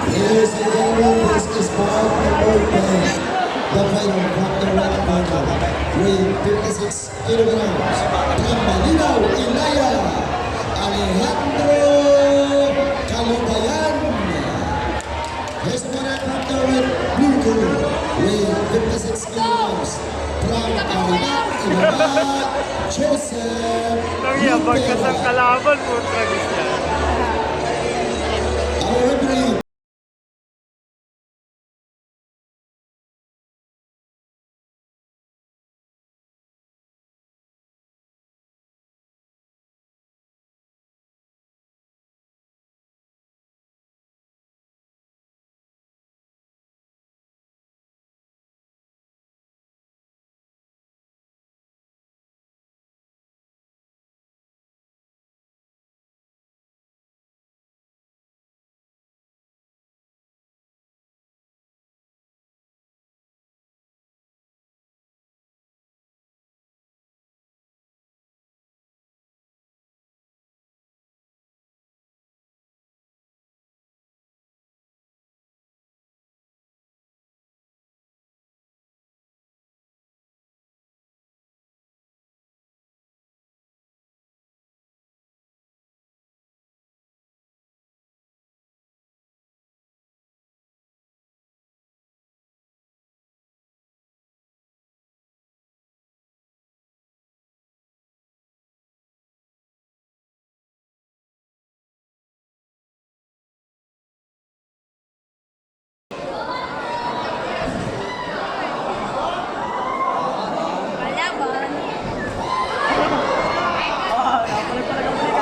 Ladies and gentlemen, this is bout number 10. The final from the red corner, weighing 56 kilograms, from Malinaw, Ilaya, Alejandro Calubayan. His opponent from the red blue corner, weighing 56 kilograms, from Alinaw, Ilaya, Joseph Nangyabag ka sa Lutera. kalaban mo, Travis yan. Our referee,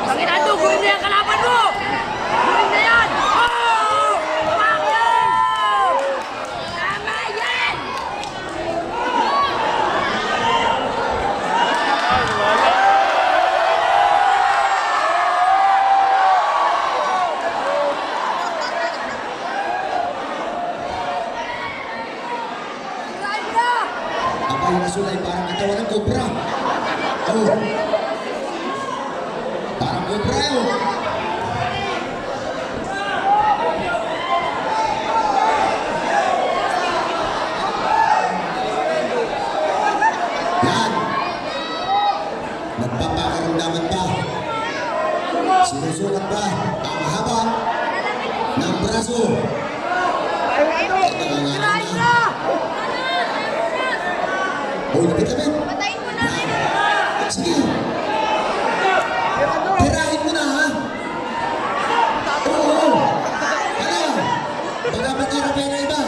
Pakita gawin na yung kalaban mo! Gawin na yan! Oh! Bakit? Tama yan! ang ayong asul ay parang katawan ng cobra. Oh. Parang cobra yun. Yan. Nagpapakaramdaman ba? Sinusulat ba ang haba ng braso? Nangangalan na. Oh, lapit-lapit. Patayin mo na! Sige. Tirahin mo na, ha? Oo. Ano? Baka magkarabi na iba.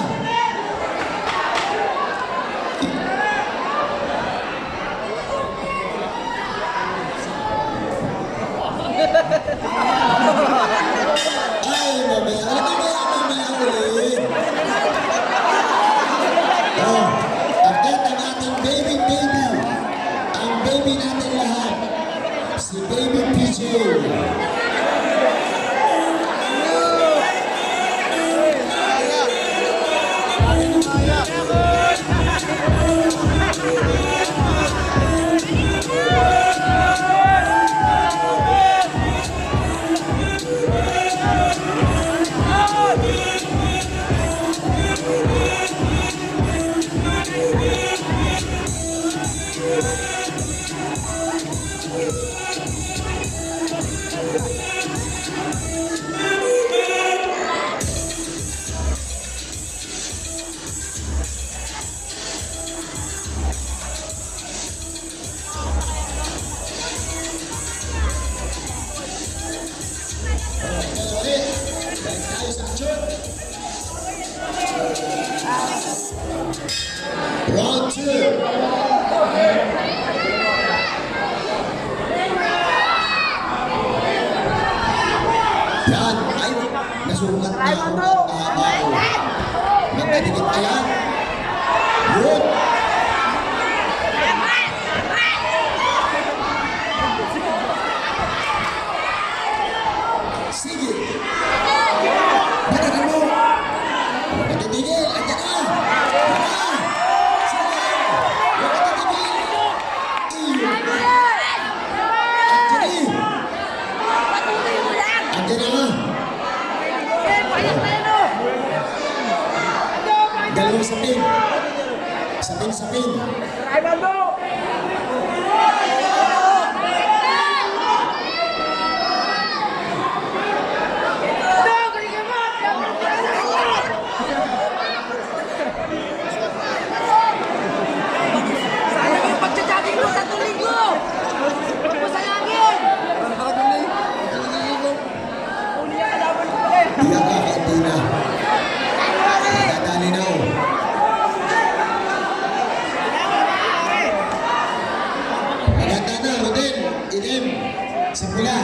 Ay, mamaya. Mamaya ulit. Oh, agad ang ating baby. Ang baby natin lahat. Si Baby PJ. Round 2. Yan, ay, nasukat na ang pagkakabao. Magkadikit ka yan. Yun. Sige. Pagkakan mo. Huwag ka titigil. Andiyan na. Sige. Huwag ka titigil. Iyo. Andiyan na. Patuloy mo lang! Andiyan na. Payat na yan, oh! sa pin. Sa pin. Ivan mo! Sayang yung pagtsatsaking mo sa linggo! Huwag mo sayangin! Uli ang kalaban mo pala eh! Hindi ka kakaunti na. Nadali na o. Maganda na, Rodel. Idem. Sa pula.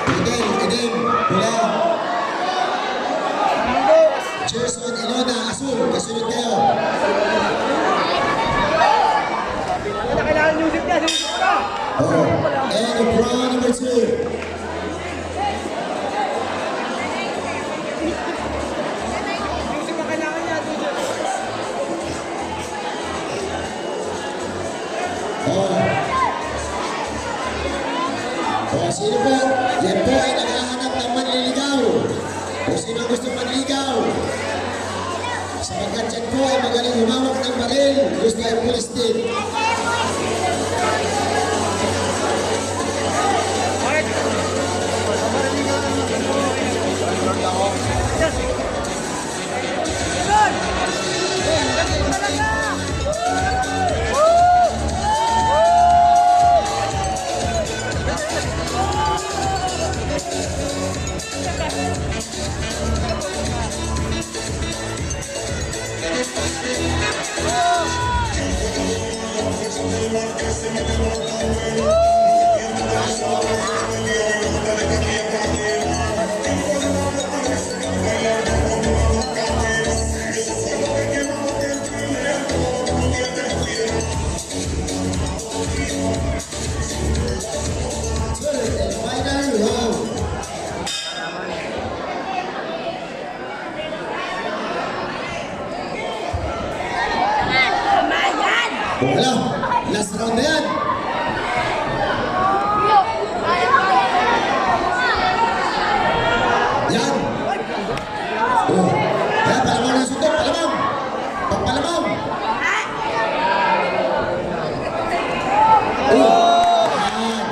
Rodel, idem. Pula. Gerson, Ilona, Asul. Kasunod kayo. Wala kailangan music niya, sumusok ka! Oo. And Brown number 2. Music ang kailangan niya, sumusok. Sino po? Yan po ay naghahanap ng manliligaw. Kung sino gusto manligaw. Sapagkat yan po ay magaling humawak ng baril. Gusto ay pulis din. Third and final round. Wala. Last round na yan. Yan. Oh. Kaya palamang na suntok. Palamang. Pagpalamang. Oh. Yan.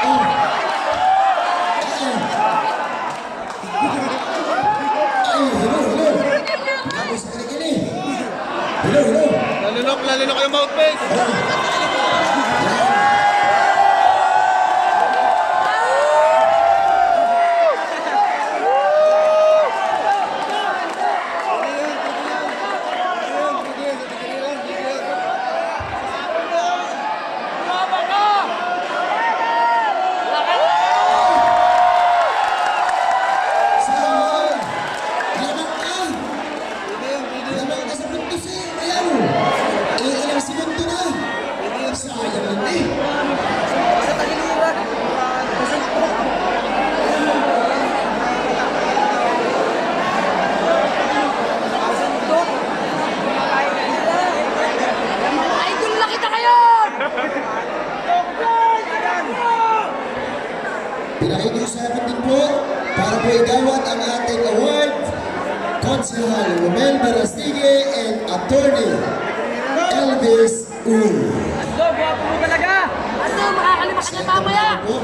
Oh. Ay, hello. Tapos sa kinikini. Hello. Lalunok yung mouthpiece. Sayang. Lamang ka sa puntos eh. Ayaw. Ilang segundo na. Sayang lang eh. Idol na kita ngayon! Pinakikiusapan din po para po igawad ang ating award, Konsehal Romel Barastigue and Attorney Elvis Ul. Ando, buwapo mo talaga! Ando, makakalimutan niya mamaya! Po.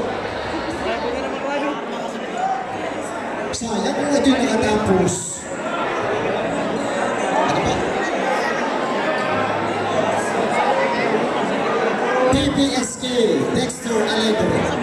Sayang kung ito'y nakatapos. Ano ba? PPSK, Dexter Alegre.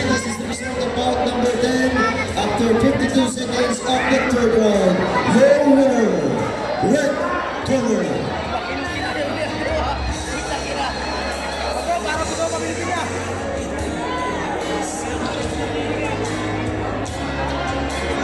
This is the result of bout number 10 after 52 seconds of the third round.